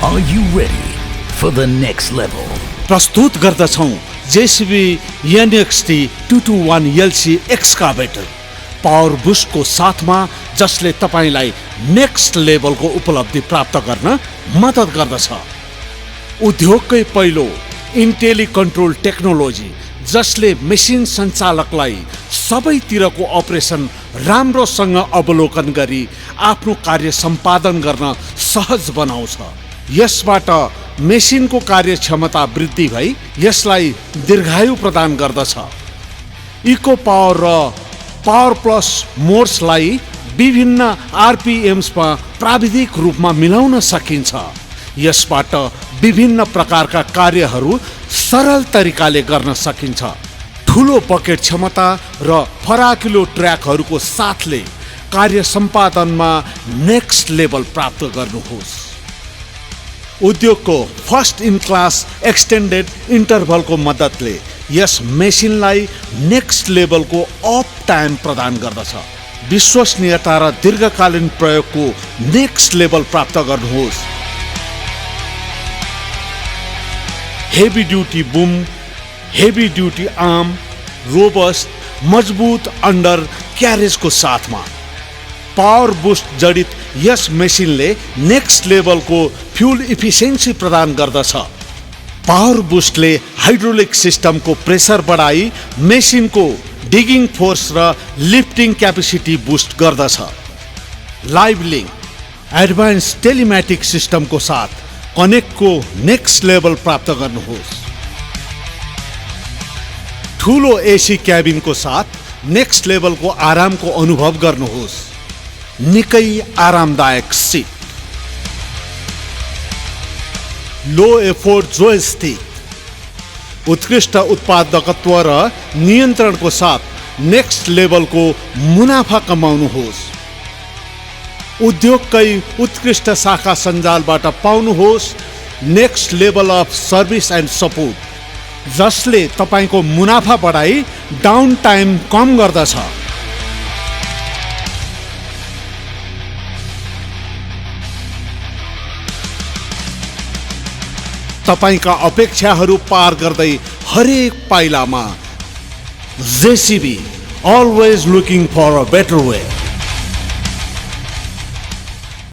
Are you ready for the next level? प्रस्तुत गर्दछौं JCB NXT 221 LC Excavator power बुस्टको साथमा, जसले तपाईलाई नेक्स्ट लेभलको उपलब्धि प्राप्त गर्न मद्दत गर्दछ। उद्योगकै पहिलो IntelliControl टेक्नोलोजी, जसले मेसिन सञ्चालकलाई सबैतिरको अपरेसन राम्रोसँग अवलोकन गरी आफ्नो कार्य सम्पादन गर्न सहज बनाउँछ। यसबाट मेसिनको कार्यक्षमता वृद्धि भई यसलाई दीर्घायु प्रदान गर्दछ। इको पावर र पावर प्लस मोड्सलाई विभिन्न RPMsमा प्राविधिक रूपमा मिलाउन सकिन्छ। यसबाट विभिन्न प्रकारका कार्यहरू सरल तरिकाले गर्न सकिन्छ। ठुलो बकेट क्षमता र फराकिलो ट्र्याकहरूको साथले कार्य सम्पादनमा नेक्स्ट लेभल प्राप्त गर्नुहोस्। उद्योगको फर्स्ट इन क्लास एक्सटेन्डेड इन्टरभलको मद्दतले यस मेसिनलाई नेक्स्ट लेभलको अप टाइम प्रदान गर्दछ। विश्वसनीयता र दीर्घकालीन प्रयोगको नेक्स्ट लेभल प्राप्त गर्नुहोस्। Heavy duty boom, heavy duty arm, robust मजबुत अन्डर क्यारेजको साथमा पावर बुस्ट जडित यस मेसिनले नेक्स्ट लेभलको फ्युल इफिसियन्सी प्रदान गर्दछ। पावर बुस्टले हाइड्रोलिक सिस्टमको प्रेसर बढाई मेसिनको डिगिङ फोर्स र लिफ्टिङ क्यापेसिटी बुस्ट गर्दछ। लाइभलिङ्क एडभान्स टेलिम्याटिक सिस्टमको साथ कनेक्टको नेक्स्ट लेभल प्राप्त गर्नुहोस्। ठुलो एसी क्याबिनको साथ नेक्स्ट लेभलको आरामको अनुभव गर्नुहोस्। निकै आरामदायक सिट, लो एफोर्ट जोयस्टिक, उत्कृष्ट उत्पादकत्व र नियन्त्रणको साथ नेक्स्ट लेभलको मुनाफा कमाउनुहोस्। उद्योगकै उत्कृष्ट शाखा सञ्जालबाट पाउनुहोस् next level of service and support, जसले तपाईको मुनाफा बढाई डाउन टाइम कम गर्दछ। तपाईका अपेक्षाहरू पार गर्दै हरेक पाइलामा JCB always looking for a better way.